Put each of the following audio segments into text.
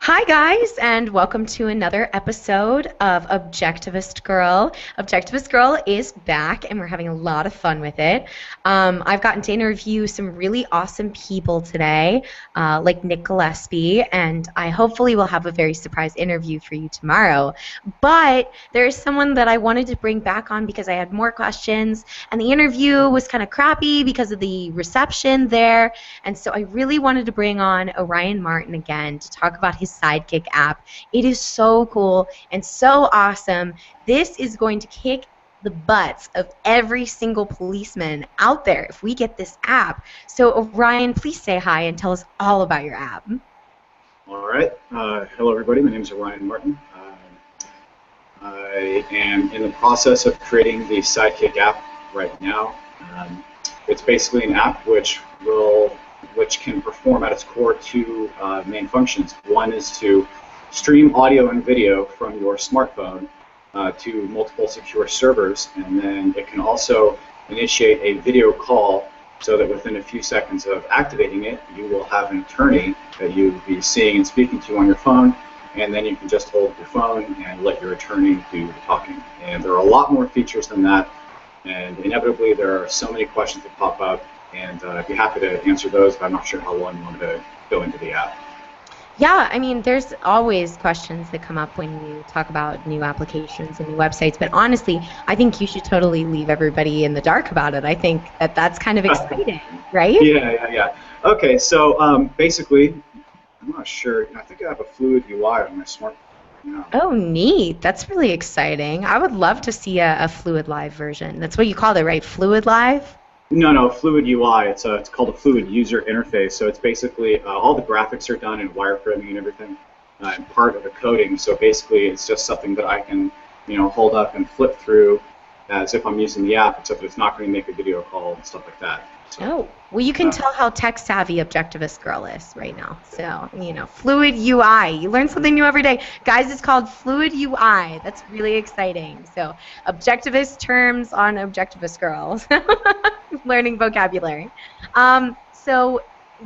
Hi, guys, and welcome to another episode of Objectivist Girl. Objectivist Girl is back, and we're having a lot of fun with it. I've gotten to interview some really awesome people today, like Nick Gillespie, and I hopefully will have a very surprise interview for you tomorrow. But there is someone that I wanted to bring back on because I had more questions, and the interview was kind of crappy because of the reception there. And so I really wanted to bring on Orion Martin again to talk about his Sidekick app. It is so cool and so awesome. This is going to kick the butts of every single policeman out there if we get this app. So Orion, please say hi and tell us all about your app. All right. Hello, everybody. My name is Orion Martin. I am in the process of creating the Sidekick app right now. It's basically an app which can perform at its core two main functions. One is to stream audio and video from your smartphone to multiple secure servers, and then it can also initiate a video call so that within a few seconds of activating it, you will have an attorney that you will be seeing and speaking to on your phone, and then you can just hold your phone and let your attorney do the talking. And there are a lot more features than that, and inevitably there are so many questions that pop up, and I'd be happy to answer those, but I'm not sure how long you want to go into the app. Yeah, I mean, there's always questions that come up when you talk about new applications and new websites, but honestly, I think you should totally leave everybody in the dark about it. I think that that's kind of exciting, right? Yeah. Okay, so basically, I'm not sure. I think I have a Fluid UI on my smartphone. Yeah. Oh, neat. That's really exciting. I would love to see a Fluid Live version. That's what you call it, right? Fluid Live? No, Fluid UI. It's called a Fluid User Interface. So it's basically all the graphics are done in wireframing and everything, and part of the coding. So basically, it's just something that I can, hold up and flip through as if I'm using the app, except that it's not going to make a video call and stuff like that. So, oh, well, you can tell how tech-savvy Objectivist Girl is right now. So, Fluid UI. You learn something new every day. Guys, it's called Fluid UI. That's really exciting. So, Objectivist terms on Objectivist Girls. Learning vocabulary. So,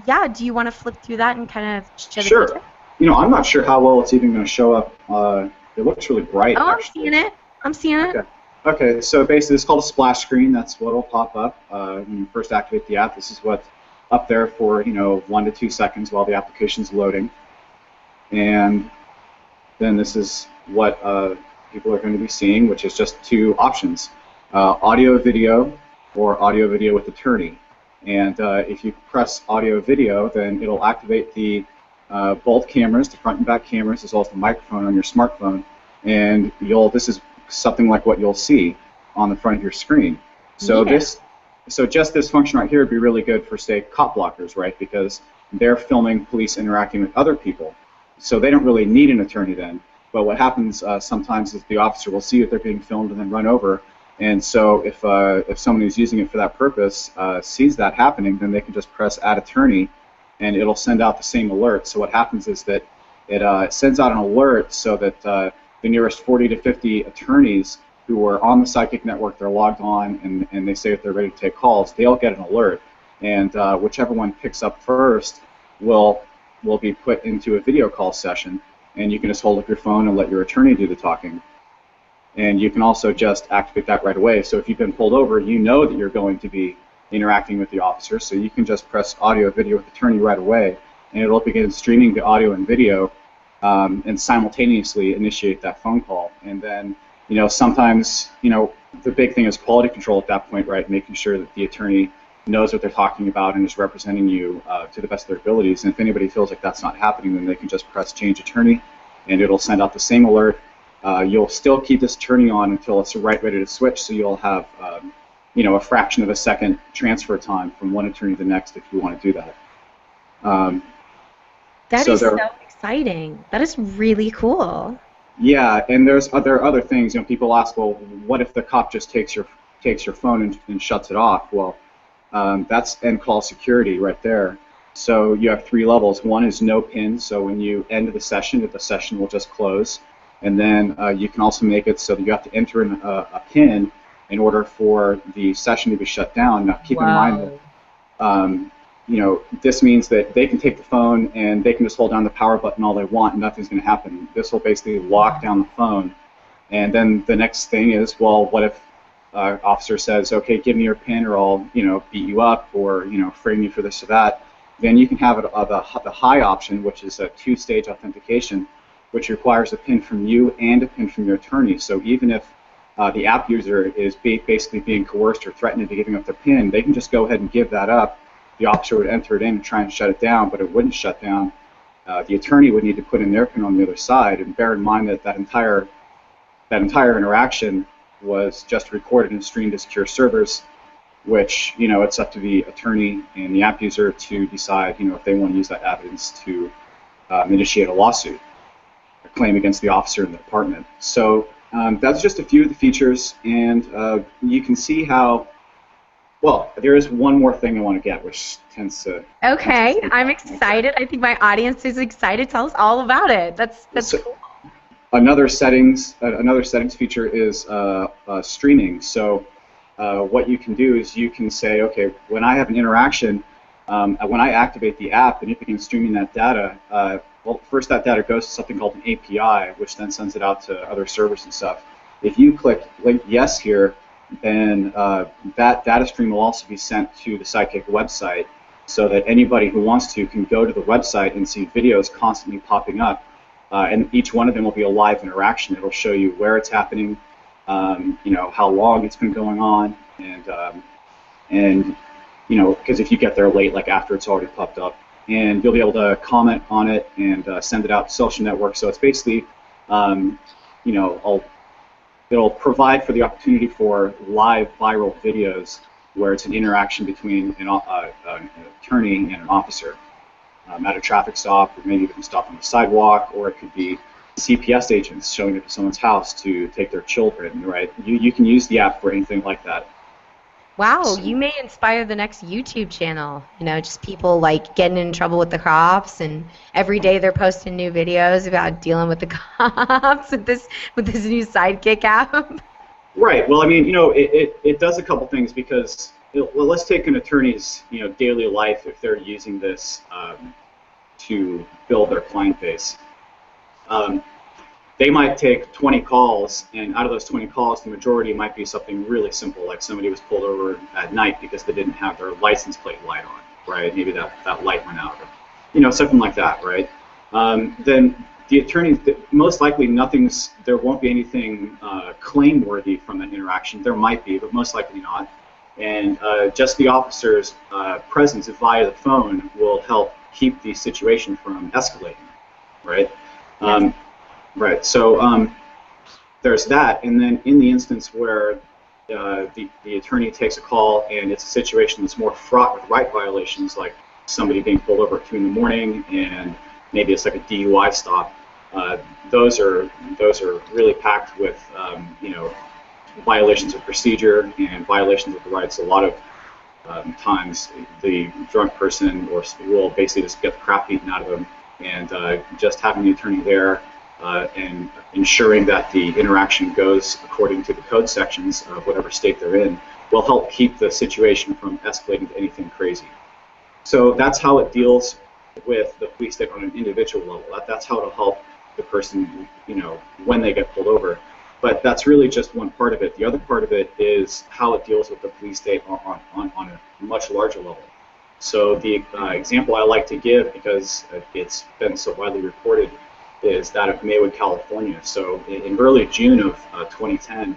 yeah, do you want to flip through that and kind of show the Sure. I'm not sure how well it's even going to show up. It looks really bright, actually. I'm seeing it. Okay, so basically it's called a splash screen. That's what will pop up when you first activate the app. This is what's up there for 1 to 2 seconds while the application's loading. And then this is what people are going to be seeing, which is just two options, audio video or audio video with attorney. And if you press audio video, then it'll activate the both cameras, the front and back cameras, as well as the microphone on your smartphone. And this is something like what you'll see on the front of your screen. So just this function right here would be really good for, say, cop blockers, right? Because they're filming police interacting with other people. So they don't really need an attorney then. But what happens sometimes is the officer will see that they're being filmed and then run over. And so if someone who's using it for that purpose sees that happening, then they can just press Add Attorney, and it'll send out the same alert. So what happens is that it sends out an alert so that the nearest 40 to 50 attorneys who are on the Sidekick network, they're logged on, and they say that they're ready to take calls, they'll get an alert. And whichever one picks up first will be put into a video call session, and you can just hold up your phone and let your attorney do the talking. And you can also just activate that right away. So if you've been pulled over, you know that you're going to be interacting with the officer, so you can just press audio video with attorney right away, and it'll begin streaming the audio and video and simultaneously initiate that phone call. And then, sometimes, the big thing is quality control at that point, right? Making sure that the attorney knows what they're talking about and is representing you to the best of their abilities. And if anybody feels like that's not happening, then they can just press change attorney, and it'll send out the same alert. You'll still keep this attorney on until it's ready to switch, so you'll have, a fraction of a second transfer time from one attorney to the next if you want to do that. That is so exciting. That is really cool. Yeah, and there are other things. People ask, well, what if the cop just takes your phone and shuts it off? Well, that's end call security right there. So you have 3 levels. One is no pin, so when you end the session will just close. And then you can also make it so that you have to enter in a pin in order for the session to be shut down. Now, keep in mind that this means that they can take the phone and they can just hold down the power button all they want and nothing's going to happen. This will basically lock down the phone. And then the next thing is, well, what if officer says, okay, give me your PIN or I'll, beat you up or, frame you for this or that. Then you can have the high option, which is a two-stage authentication, which requires a PIN from you and a PIN from your attorney. So even if the app user is basically being coerced or threatened into giving up their PIN, they can just go ahead and give that up. The officer would enter it in and try and shut it down, but it wouldn't shut down. The attorney would need to put in their PIN on the other side, and bear in mind that that entire interaction was just recorded and streamed to secure servers, which, it's up to the attorney and the app user to decide, if they want to use that evidence to initiate a lawsuit, a claim against the officer in the department. So that's just a few of the features, and you can see how, well, there is one more thing I want to get, which tends to... Okay, I'm excited. I think my audience is excited. Tell us all about it. That's cool. Another settings feature is streaming. So what you can do is you can say, okay, when I have an interaction, when I activate the app and it begins streaming that data, well, first that data goes to something called an API, which then sends it out to other servers and stuff. If you click link yes here, then that data stream will also be sent to the Sidekick website, so that anybody who wants to can go to the website and see videos constantly popping up. And each one of them will be a live interaction. It'll show you where it's happening, how long it's been going on, and because if you get there late, like after it's already popped up, and you'll be able to comment on it and send it out to social networks. So it's basically, it'll provide for the opportunity for live viral videos where it's an interaction between an attorney and an officer. At a traffic stop, or maybe even stop on the sidewalk, or it could be CPS agents showing up at someone's house to take their children, right? You can use the app for anything like that. Wow, so, you may inspire the next YouTube channel, just people like getting in trouble with the cops, and every day they're posting new videos about dealing with the cops with this new Sidekick app. Right, well, I mean, it does a couple things, because well, let's take an attorney's daily life. If they're using this to build their client base, they might take 20 calls, and out of those 20 calls, the majority might be something really simple, like somebody was pulled over at night because they didn't have their license plate light on, right? Maybe that light went out, or something like that, right? Then the attorney, most likely there won't be anything claim-worthy from that interaction. There might be, but most likely not. And just the officer's presence via the phone will help keep the situation from escalating, right? Yes. Right. So there's that, and then in the instance where the attorney takes a call and it's a situation that's more fraught with right violations, like somebody being pulled over at 2 in the morning, and maybe it's like a DUI stop. Those are really packed with violations of procedure and violations of the rights. A lot of times the drunk person will basically just get the crap beaten out of them, and just having the attorney there and ensuring that the interaction goes according to the code sections of whatever state they're in will help keep the situation from escalating to anything crazy. So that's how it deals with the police state on an individual level. That's how it'll help the person, when they get pulled over. But that's really just one part of it. The other part of it is how it deals with the police state on a much larger level. So the example I like to give, because it's been so widely reported, is that of Maywood, California. So in early June of 2010,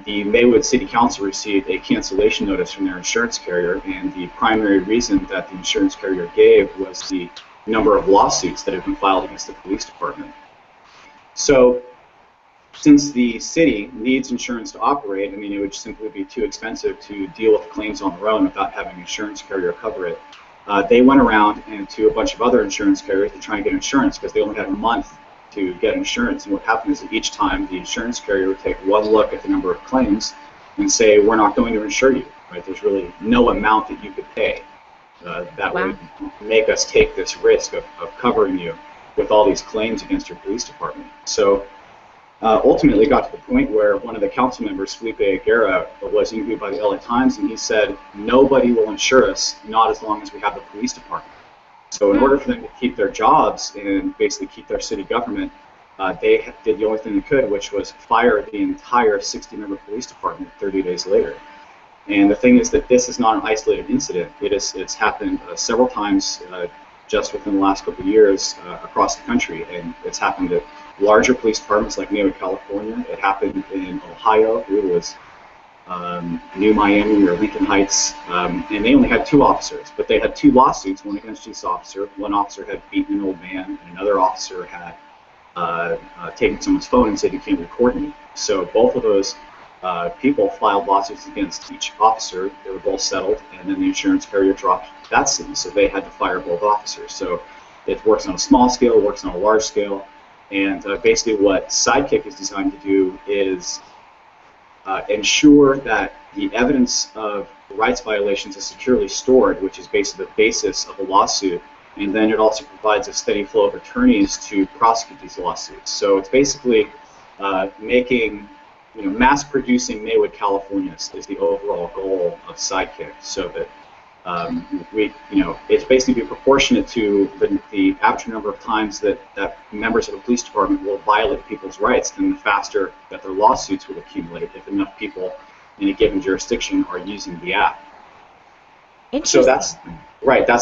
the Maywood City Council received a cancellation notice from their insurance carrier, and the primary reason that the insurance carrier gave was the number of lawsuits that had been filed against the police department. So since the city needs insurance to operate, I mean, it would simply be too expensive to deal with claims on their own without having an insurance carrier cover it. They went around and to a bunch of other insurance carriers to try and get insurance, because they only had a month to get insurance. And what happened is that each time the insurance carrier would take one look at the number of claims and say, we're not going to insure you. Right? There's really no amount that you could pay that would make us take this risk of covering you with all these claims against your police department. So ultimately got to the point where one of the council members, Felipe Aguera, was interviewed by the LA Times, and he said, nobody will insure us, not as long as we have the police department. So in order for them to keep their jobs and basically keep their city government, they did the only thing they could, which was fire the entire 60-member police department 30 days later. And the thing is that this is not an isolated incident. It's happened several times just within the last couple of years across the country, and it's happened at larger police departments like Maywood, California. It happened in Ohio. It was New Miami or Lincoln Heights, and they only had 2 officers, but they had 2 lawsuits, one against each officer. One officer had beaten an old man, and another officer had taken someone's phone and said, "You can't record me." So both of those people filed lawsuits against each officer. They were both settled, and then the insurance carrier dropped that suit, so they had to fire both officers. So it works on a small scale, it works on a large scale, and basically what Sidekick is designed to do is ensure that the evidence of rights violations is securely stored, which is basically the basis of a lawsuit, and then it also provides a steady flow of attorneys to prosecute these lawsuits. So it's basically mass-producing Maywood, California is the overall goal of Sidekick, so that it's basically be proportionate to the average number of times that members of a police department will violate people's rights, then the faster that their lawsuits will accumulate if enough people in a given jurisdiction are using the app. So that's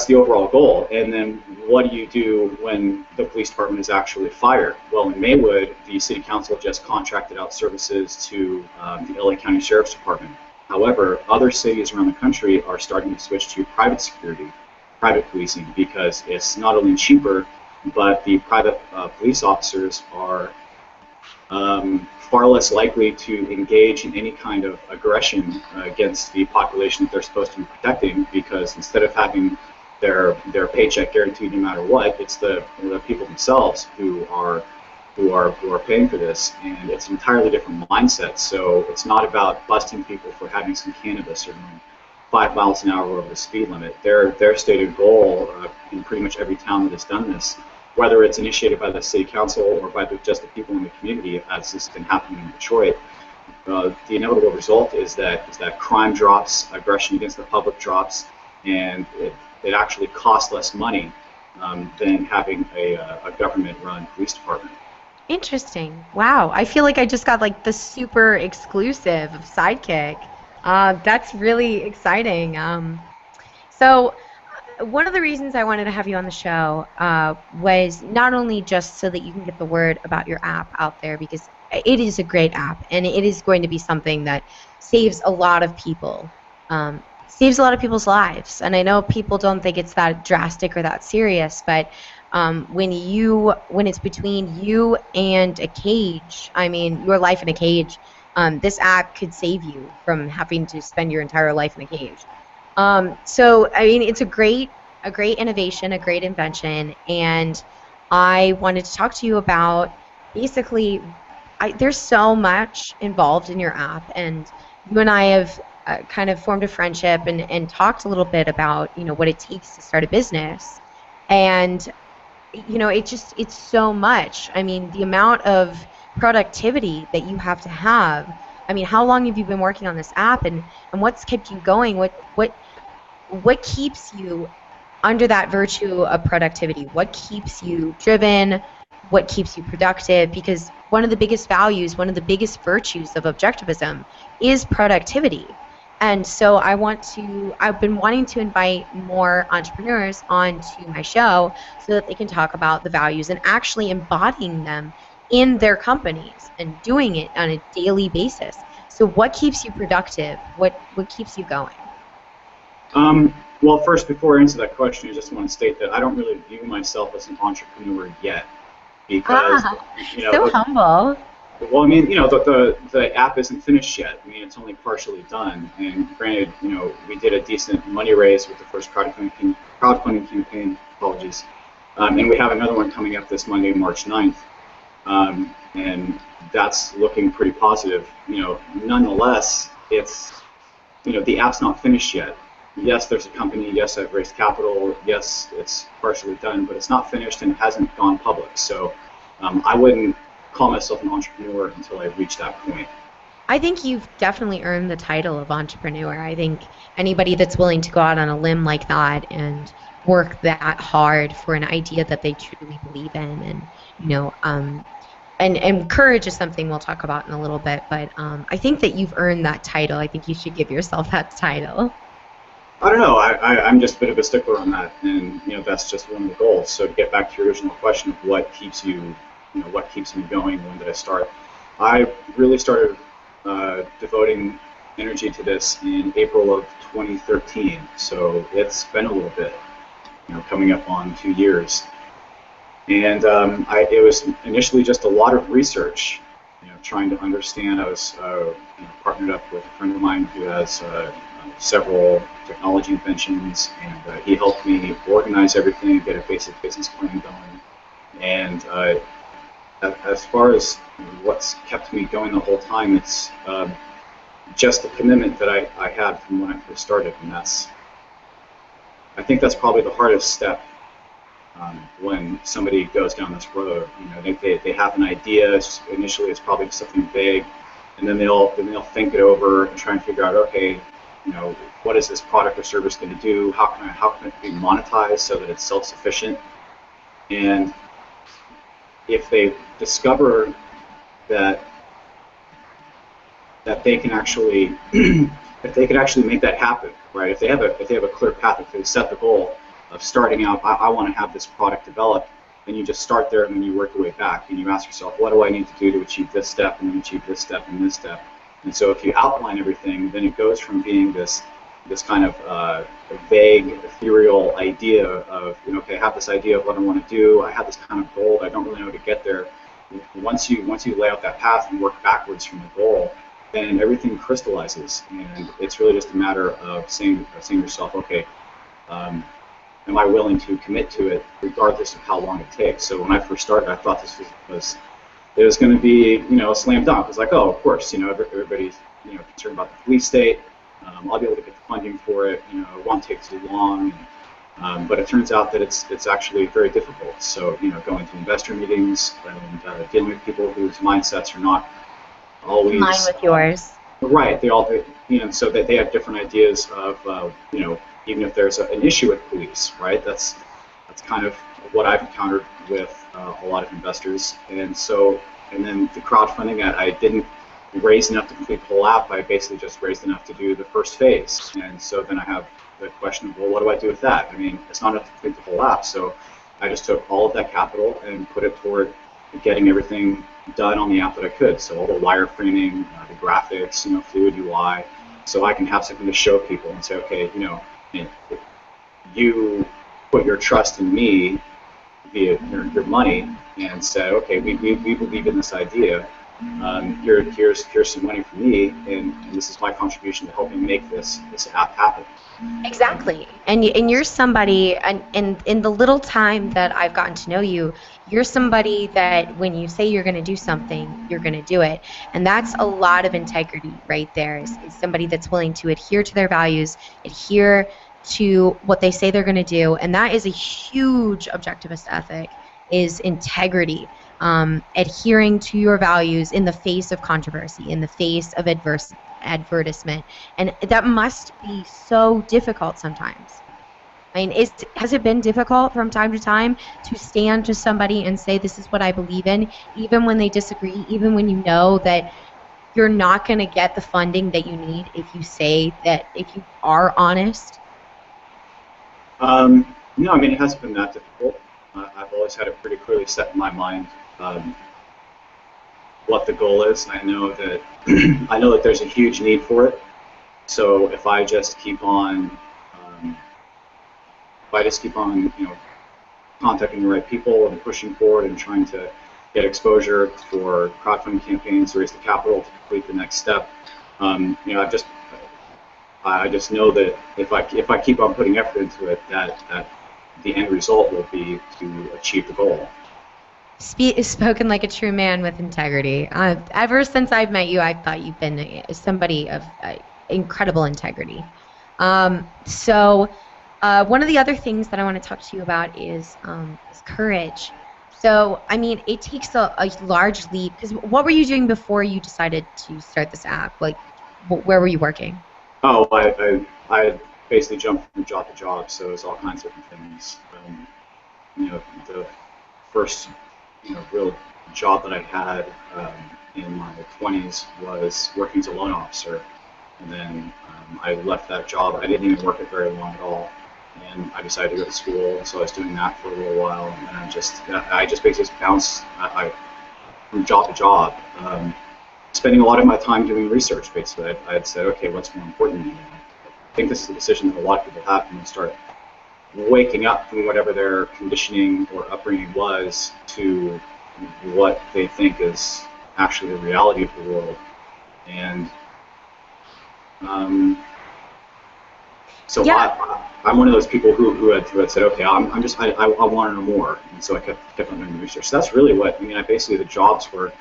the overall goal. And then what do you do when the police department is actually fired? Well, in Maywood, the city council just contracted out services to the LA County Sheriff's Department. However, other cities around the country are starting to switch to private security, private policing, because it's not only cheaper, but the private police officers are far less likely to engage in any kind of aggression against the population that they're supposed to be protecting, because instead of having their paycheck guaranteed no matter what, it's the people themselves who are paying for this, and it's an entirely different mindset. So it's not about busting people for having some cannabis or going 5 miles an hour over the speed limit. Their stated goal in pretty much every town that has done this, whether it's initiated by the city council or by just the people in the community, as this has been happening in Detroit, the inevitable result is that crime drops, aggression against the public drops, and it actually costs less money than having a government-run police department. Interesting. Wow. I feel like I just got like the super exclusive of Sidekick. That's really exciting. So one of the reasons I wanted to have you on the show was not only just so that you can get the word about your app out there, because it is a great app and it is going to be something that saves a lot of people, saves a lot of people's lives. And I know people don't think it's that drastic or that serious, but when it's between you and a cage, I mean, your life in a cage, this app could save you from having to spend your entire life in a cage. So, I mean, it's a great innovation, a great invention, and I wanted to talk to you about basically, there's so much involved in your app, and you and I have kind of formed a friendship and talked a little bit about, what it takes to start a business, and it's so much. I mean, the amount of productivity that you have to have. I mean, how long have you been working on this app, and what's kept you going? What keeps you under that virtue of productivity? What keeps you driven? What keeps you productive? Because one of the biggest values, one of the biggest virtues of objectivism is productivity. And so I've been wanting to invite more entrepreneurs onto my show so that they can talk about the values and actually embodying them in their companies and doing it on a daily basis. So what keeps you productive? What keeps you going? Well, first, before I answer that question, I just want to state that I don't really view myself as an entrepreneur yet, because so humble. Well, I mean, the app isn't finished yet. I mean, it's only partially done. And granted, we did a decent money raise with the first crowdfunding campaign. Apologies. And we have another one coming up this Monday, March 9th. And that's looking pretty positive. Nonetheless, it's, the app's not finished yet. Yes, there's a company. Yes, I've raised capital. Yes, it's partially done, but it's not finished and it hasn't gone public. So I wouldn't call myself an entrepreneur until I reach that point. I think you've definitely earned the title of entrepreneur. I think anybody that's willing to go out on a limb like that and work that hard for an idea that they truly believe in, and and courage is something we'll talk about in a little bit. But I think that you've earned that title. I think you should give yourself that title. I don't know. I'm just a bit of a stickler on that, and that's just one of the goals. So to get back to your original question of what keeps what keeps me going, when did I start? I really started devoting energy to this in April of 2013. So it's been a little bit, coming up on 2 years. And it was initially just a lot of research, trying to understand. I was partnered up with a friend of mine who has several technology inventions, and he helped me organize everything, get a basic business plan going. And as far as what's kept me going the whole time, it's just the commitment that I had from when I first started, and I think that's probably the hardest step. When somebody goes down this road, they have an idea. Initially, it's probably something big, and then they'll think it over and try and figure out, okay, what is this product or service going to do? How can it be monetized so that it's self-sufficient? And if they discover that they can actually if they can actually make that happen, right? If they have a clear path, if they set the goal of starting out, I want to have this product developed, then you just start there and then you work your way back and you ask yourself, what do I need to do to achieve this step and then achieve this step and this step? And so if you outline everything, then it goes from being this kind of vague, ethereal idea of, okay, I have this idea of what I want to do, I have this kind of goal, but I don't really know how to get there. Once you lay out that path and work backwards from the goal, then everything crystallizes, and it's really just a matter of saying to yourself, okay, am I willing to commit to it regardless of how long it takes? So when I first started, I thought this was going to be, a slam dunk. It was like, oh, of course, everybody's, concerned about the police state. I'll be able to get the funding for it. It won't take too long. But it turns out that it's actually very difficult. So, going to investor meetings and dealing with people whose mindsets are not always in line with yours. Right. They all, so that they have different ideas of, even if there's an issue with police, right? That's kind of what I've encountered with a lot of investors. And then the crowdfunding, I didn't raise enough to complete the whole app. I basically just raised enough to do the first phase. And so then I have the question of, well, what do I do with that? I mean, it's not enough to complete the whole app. So I just took all of that capital and put it toward getting everything done on the app that I could. So all the wireframing, the graphics, Fluid UI, so I can have something to show people and say, okay, you put your trust in me via your money and said, okay, we believe in this idea. Here's some money for me, and this is my contribution to helping make this app happen. Exactly. And you're somebody, and in the little time that I've gotten to know you, you're somebody that when you say you're going to do something, you're going to do it. And that's a lot of integrity right there, is somebody that's willing to adhere to their values, adhere to what they say they're going to do. And that is a huge objectivist ethic, is integrity. Adhering to your values in the face of controversy, in the face of advertisement. And that must be so difficult sometimes. I mean, has it been difficult from time to time to stand to somebody and say, this is what I believe in, even when they disagree, even when you know that you're not going to get the funding that you need if you say that, if you are honest? No, I mean, it hasn't been that difficult. I've always had it pretty clearly set in my mind what the goal is. I know that there's a huge need for it. So if I just keep on, contacting the right people and pushing forward and trying to get exposure for crowdfunding campaigns, raise the capital to complete the next step, I just know that if I keep on putting effort into it, that the end result will be to achieve the goal. Spoken like a true man with integrity. Ever since I've met you, I've thought you've been somebody of incredible integrity. So one of the other things that I want to talk to you about is courage. So, I mean, it takes a large leap because what were you doing before you decided to start this app? Like, where were you working? Oh, I had basically jumped from job to job, so it was all kinds of different things. You know, the first, real job that I had in my 20s was working as a loan officer, and then I left that job. I didn't even work it very long at all, and I decided to go to school. So I was doing that for a little while, and then I just basically bounced from job to job, spending a lot of my time doing research. Basically, I had said, okay, what's more important to me? I think this is a decision that a lot of people have when they start waking up from whatever their conditioning or upbringing was to what they think is actually the reality of the world. And um, so Yeah. I'm one of those people who had said, okay, I want to know more, and so I kept on doing the research. So that's really what I mean. I basically the jobs were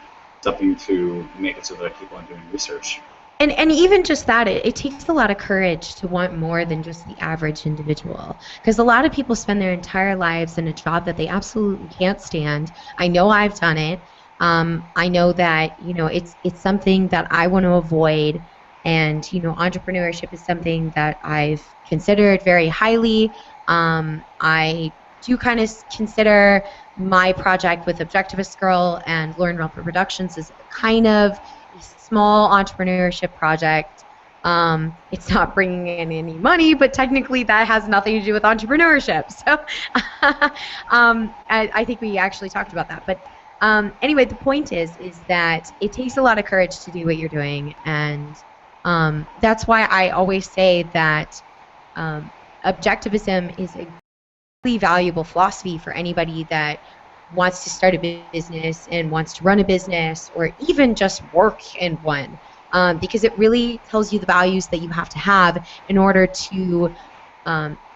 something to make it so that I keep on doing research. And even just that, it takes a lot of courage to want more than just the average individual. Because a lot of people spend their entire lives in a job that they absolutely can't stand. I know I've done it. I know that, it's something that I want to avoid. And, entrepreneurship is something that I've considered very highly. I do kind of consider my project with Objectivist Girl and Lauren Relper Productions as kind of a small entrepreneurship project. It's not bringing in any money, but technically that has nothing to do with entrepreneurship. So I think we actually talked about that. But anyway, the point is that it takes a lot of courage to do what you're doing. And that's why I always say that objectivism is a really valuable philosophy for anybody that wants to start a business and wants to run a business or even just work in one, because it really tells you the values that you have to have in order to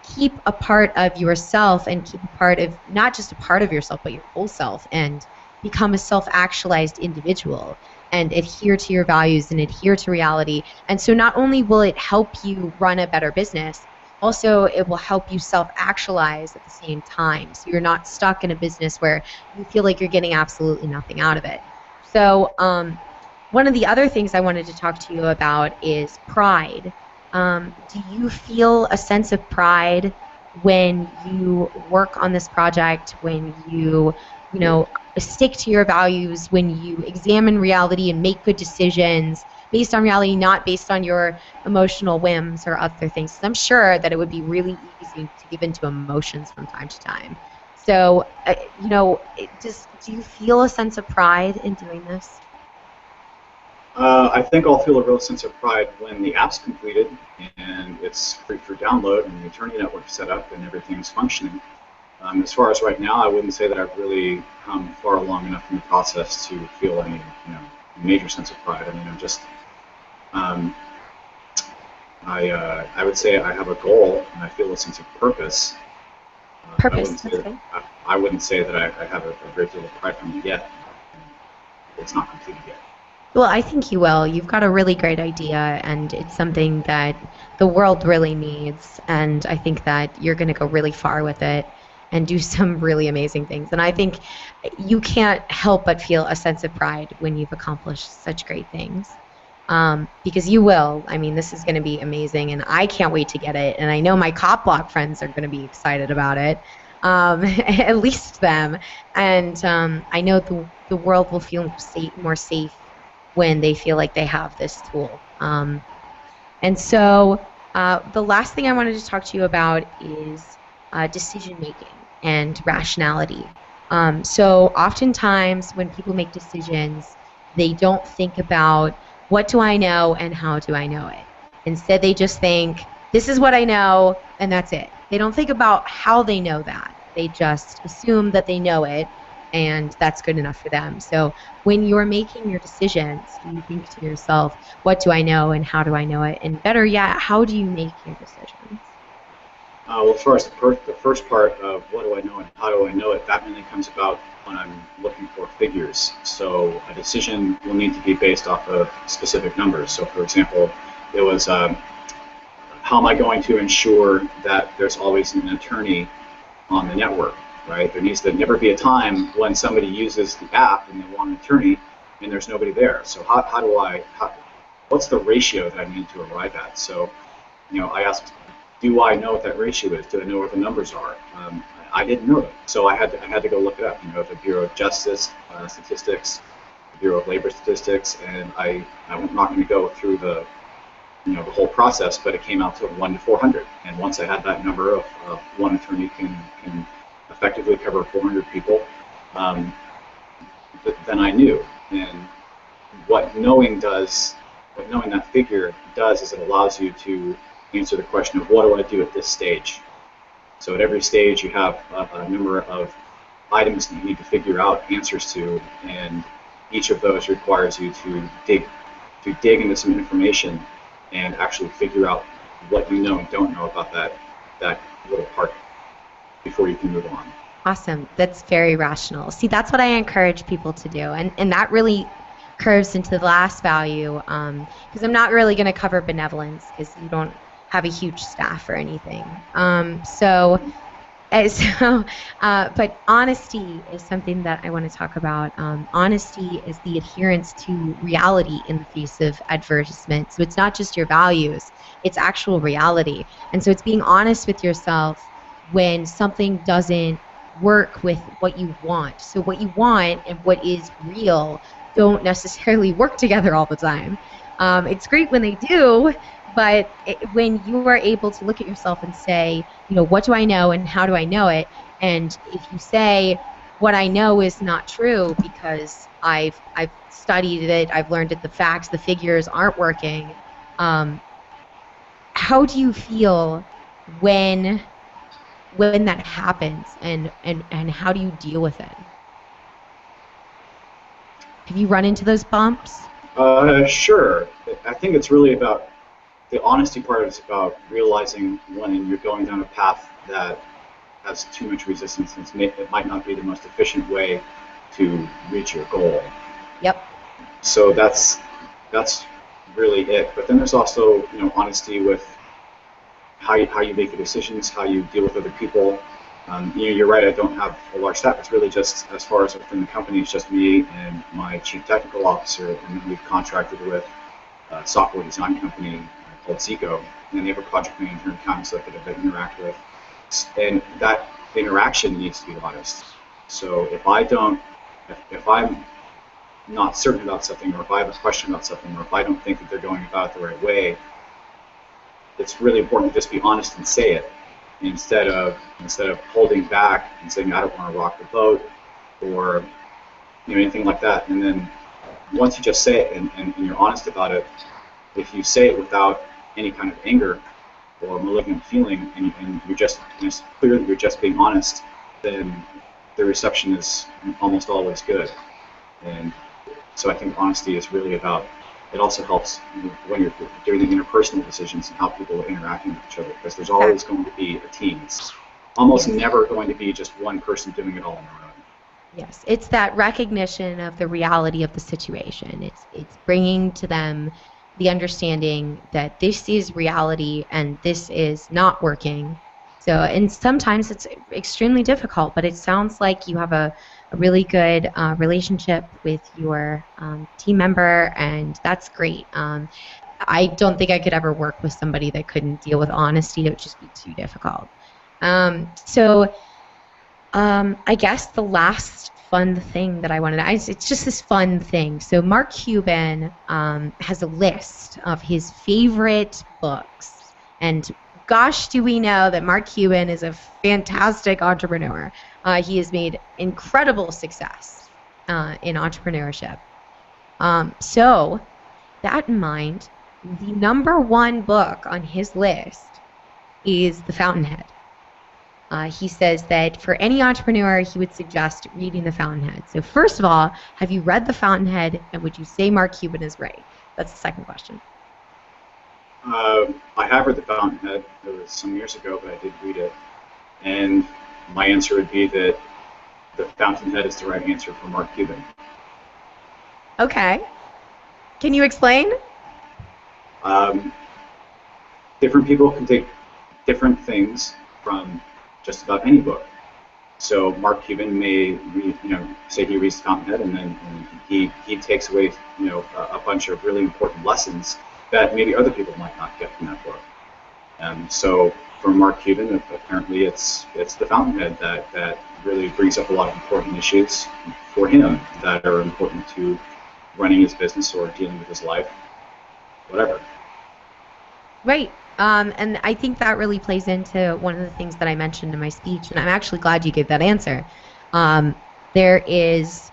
keep a part of yourself and keep a part of not just a part of yourself but your whole self and become a self-actualized individual and adhere to your values and adhere to reality. And so not only will it help you run a better business, also it will help you self-actualize at the same time. So you're not stuck in a business where you feel like you're getting absolutely nothing out of it. So one of the other things I wanted to talk to you about is pride. Do you feel a sense of pride when you work on this project, when you stick to your values, when you examine reality and make good decisions based on reality, not based on your emotional whims or other things? 'Cause I'm sure that it would be really easy to give into emotions from time to time. So, do you feel a sense of pride in doing this? I think I'll feel a real sense of pride when the app's completed and it's free for download and the attorney network's set up and everything's functioning. As far as right now, I wouldn't say that I've really come far along enough in the process to feel any, major sense of pride. I mean, um, I would say I have a goal and I feel a sense of purpose. Purpose. That's good. I wouldn't say that I have a great deal of pride from it yet. It's not completed yet. Well, I think you will. You've got a really great idea, and it's something that the world really needs. And I think that you're going to go really far with it and do some really amazing things. And I think you can't help but feel a sense of pride when you've accomplished such great things. Because you will. I mean, this is going to be amazing, and I can't wait to get it. And I know my cop block friends are going to be excited about it, at least them. And I know the world will feel more safe when they feel like they have this tool. And so the last thing I wanted to talk to you about is decision making and rationality. So oftentimes when people make decisions, they don't think about what do I know and how do I know it. Instead, they just think, this is what I know and that's it. They don't think about how they know that. They just assume that they know it and that's good enough for them. So when you're making your decisions, do you think to yourself, what do I know and how do I know it? And better yet, how do you make your decisions? Well, as far as the first part of what do I know and how do I know it, that mainly comes about when I'm looking for figures. So a decision will need to be based off of specific numbers. So for example, it was how am I going to ensure that there's always an attorney on the network? right? There needs to never be a time when somebody uses the app and they want an attorney and there's nobody there. So what's the ratio that I need to arrive at? So, I asked, do I know what that ratio is? Do I know what the numbers are? I didn't know them, so I had to go look it up. The Bureau of Justice statistics, the Bureau of Labor statistics, and I'm not going to go through the whole process, but it came out to 1 to 400. And once I had that number of one attorney can effectively cover 400 people, then I knew. And what knowing that figure does is it allows you to answer the question of what do I do at this stage. So at every stage you have a number of items that you need to figure out answers to, and each of those requires you to dig into some information and actually figure out what you know and don't know about that little part before you can move on. Awesome. That's very rational. See, that's what I encourage people to do. And that really curves into the last value, because I'm not really going to cover benevolence because you don't have a huge staff or anything. But honesty is something that I want to talk about. Honesty is the adherence to reality in the face of advertisement. So it's not just your values, it's actual reality. And so it's being honest with yourself when something doesn't work with what you want. So what you want and what is real don't necessarily work together all the time. It's great when they do, but when you are able to look at yourself and say, what do I know and how do I know it? And if you say, what I know is not true because I've studied it, I've learned that the facts, the figures aren't working, how do you feel when that happens, and how do you deal with it? Have you run into those bumps? Sure. I think it's really about the honesty part is about realizing when you're going down a path that has too much resistance and it might not be the most efficient way to reach your goal. Yep. So that's really it. But then there's also honesty with how you make the decisions, how you deal with other people. You're right, I don't have a large staff. It's really just, as far as within the company, it's just me and my chief technical officer, and then we've contracted with a software design company called Zico, and then they have a project manager and counsel that they interact with. And that interaction needs to be honest. So if I'm not certain about something, or if I have a question about something, or if I don't think that they're going about it the right way, it's really important to just be honest and say it, instead of holding back and saying I don't want to rock the boat or anything like that. And then once you just say it and you're honest about it, if you say it without any kind of anger or malignant feeling, and you're just it's clear that you're just being honest, then the reception is almost always good. And so I think honesty is really about, it also helps when you're doing the interpersonal decisions and how people are interacting with each other, because there's always going to be a team. It's almost never going to be just one person doing it all on their own. Yes, it's that recognition of the reality of the situation. It's bringing to them the understanding that this is reality and this is not working. So, and sometimes it's extremely difficult, but it sounds like you have a really good relationship with your team member, and that's great. I don't think I could ever work with somebody that couldn't deal with honesty. It would just be too difficult. I guess the last fun thing that I wanted to, it's just this fun thing. So Mark Cuban has a list of his favorite books, and gosh, do we know that Mark Cuban is a fantastic entrepreneur. He has made incredible success in entrepreneurship. So that in mind, the number one book on his list is The Fountainhead. He says that for any entrepreneur, he would suggest reading The Fountainhead. So first of all, have you read The Fountainhead, and would you say Mark Cuban is right? That's the second question. I have read The Fountainhead. It was some years ago, but I did read it. And my answer would be that The Fountainhead is the right answer for Mark Cuban. Okay. Can you explain? Different people can take different things from just about any book. So Mark Cuban may, say he reads the Fountainhead, and then he takes away, a bunch of really important lessons that maybe other people might not get from that book. And so for Mark Cuban, apparently it's the Fountainhead that really brings up a lot of important issues for him that are important to running his business or dealing with his life, whatever. Right. And I think that really plays into one of the things that I mentioned in my speech, and I'm actually glad you gave that answer. There is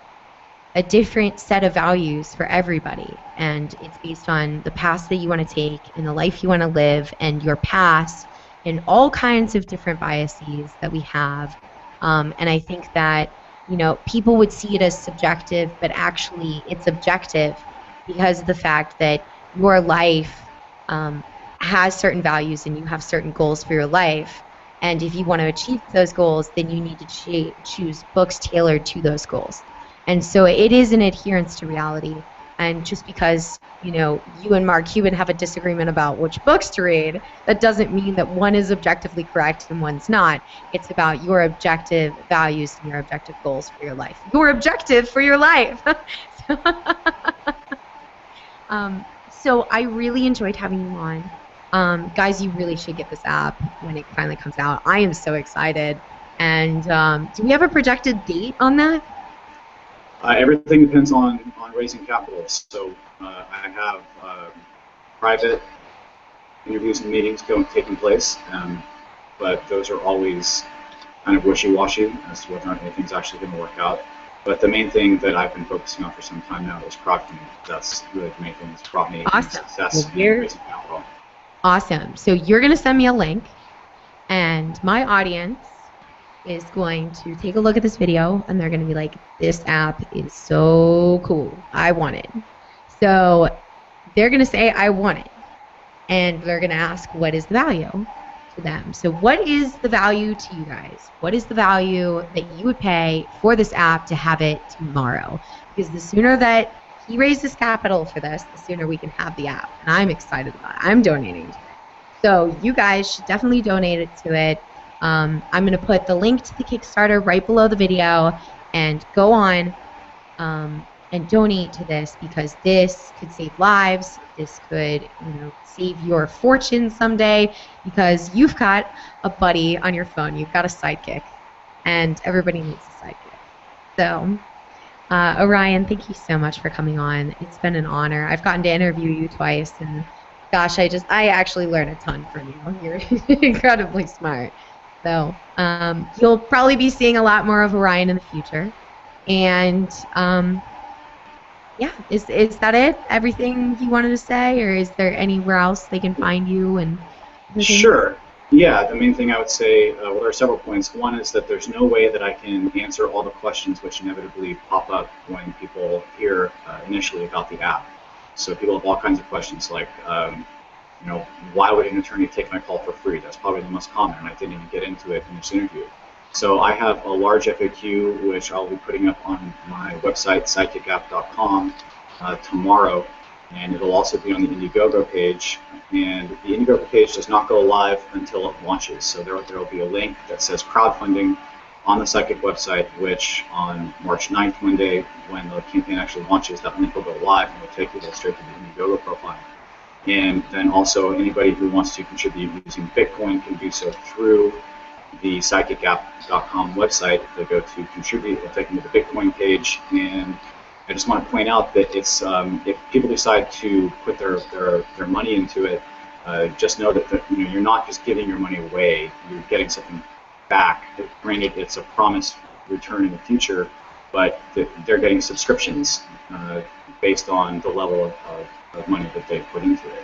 a different set of values for everybody, and it's based on the path that you want to take and the life you want to live and your past and all kinds of different biases that we have. And I think that, people would see it as subjective, but actually it's objective because of the fact that your life has certain values and you have certain goals for your life. And if you want to achieve those goals, then you need to choose books tailored to those goals. And so it is an adherence to reality. And just because, you and Mark Cuban have a disagreement about which books to read, that doesn't mean that one is objectively correct and one's not. It's about your objective values and your objective goals for your life. Your objective for your life. So I really enjoyed having you on. Guys, you really should get this app when it finally comes out. I am so excited. And do we have a projected date on that? Everything depends on raising capital. So I have private interviews and meetings taking place, but those are always kind of wishy-washy as to whether or not anything's actually going to work out. But the main thing that I've been focusing on for some time now is crowdfunding. That's really the main thing that's brought me success in raising capital. Awesome. So you're going to send me a link, and my audience is going to take a look at this video, and they're going to be like, this app is so cool. I want it. So they're going to say, I want it. And they're going to ask, what is the value to them? So what is the value to you guys? What is the value that you would pay for this app to have it tomorrow? Because the sooner that he raises capital for this, the sooner we can have the app. And I'm excited about it. I'm donating to it. So you guys should definitely donate it to it. I'm going to put the link to the Kickstarter right below the video, and go on and donate to this, because this could save lives. This could, save your fortune someday, because you've got a buddy on your phone. You've got a sidekick, and everybody needs a sidekick. So, Orion, thank you so much for coming on. It's been an honor. I've gotten to interview you twice, and gosh, I actually learned a ton from you. You're incredibly smart. So you'll probably be seeing a lot more of Orion in the future. And yeah, is that it? Everything you wanted to say, or is there anywhere else they can find you? And everything? Sure. Yeah, the main thing I would say, well, there are several points. One is that there's no way that I can answer all the questions which inevitably pop up when people hear initially about the app. So people have all kinds of questions like, why would an attorney take my call for free? That's probably the most common, and I didn't even get into it in this interview. So I have a large FAQ, which I'll be putting up on my website, sidekickapp.com, tomorrow, and it'll also be on the Indiegogo page. And the Indiegogo page does not go live until it launches. So there will be a link that says crowdfunding on the Sidekick website, which on March 9th, Monday, when the campaign actually launches, that link will go live and will take you straight to the Indiegogo profile. And then also anybody who wants to contribute using Bitcoin can do so through the sidekickapp.com website. They go to contribute, they'll take them to the Bitcoin page. And I just want to point out that it's if people decide to put their money into it, just know that you're not just giving your money away, you're getting something back. Granted, it's a promised return in the future, but they're getting subscriptions based on the level of money that they put into it.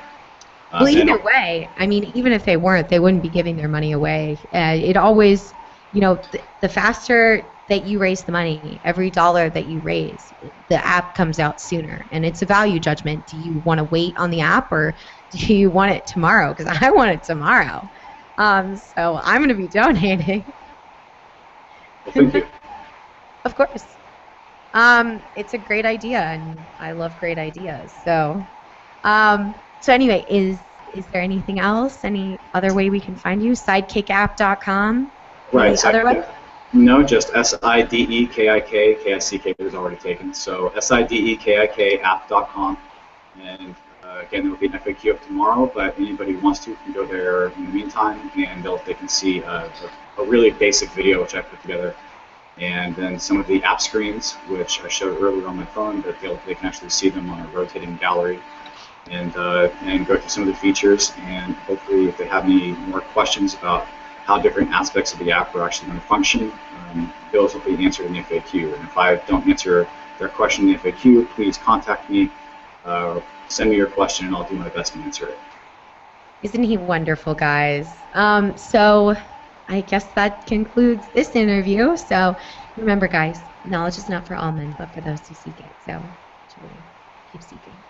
Well, either way, I mean, even if they weren't, they wouldn't be giving their money away. It always, the faster that you raise the money, every dollar that you raise, the app comes out sooner. And it's a value judgment. Do you want to wait on the app, or do you want it tomorrow? Because I want it tomorrow. So I'm going to be donating. Well, thank you. Of course. It's a great idea, and I love great ideas. So anyway, is there anything else? Any other way we can find you? Sidekickapp.com? Right. Any other way? No, just Sidekick is already taken. So Sidekick app.com. And again, there will be an FAQ up tomorrow, but anybody who wants to can go there in the meantime, and they can see a really basic video which I put together, and then some of the app screens which I showed earlier on my phone, but they can actually see them on a rotating gallery, and go through some of the features, and hopefully if they have any more questions about how different aspects of the app are actually going to function, those will be answered in the FAQ. And if I don't answer their question in the FAQ, please contact me, send me your question, and I'll do my best to answer it. Isn't he wonderful, guys? So I guess that concludes this interview. So remember, guys, knowledge is not for all men, but for those who seek it. So keep seeking.